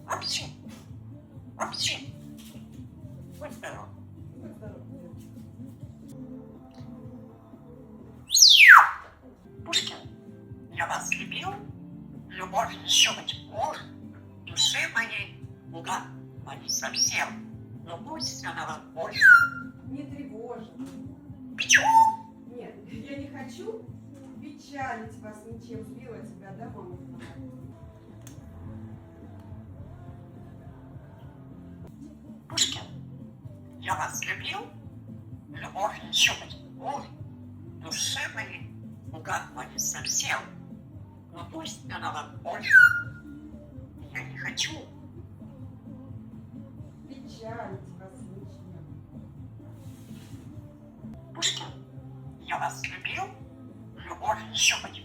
Апчи. Апчи. Будь здоров. Пушкин, я вас любил, любовью еще быть может, души моей угадывать совсем, но пусть она вас больше Не тревожит. Пчу! Нет, я не хочу печалить вас ничем. Сбила тебя, да, мама? Пушкин, я вас любил, любовью еще быть может, души моей угадывать совсем, но пусть она вас больше я не хочу. Печалить вас ничем. Пушкин, я вас любил, любовью еще быть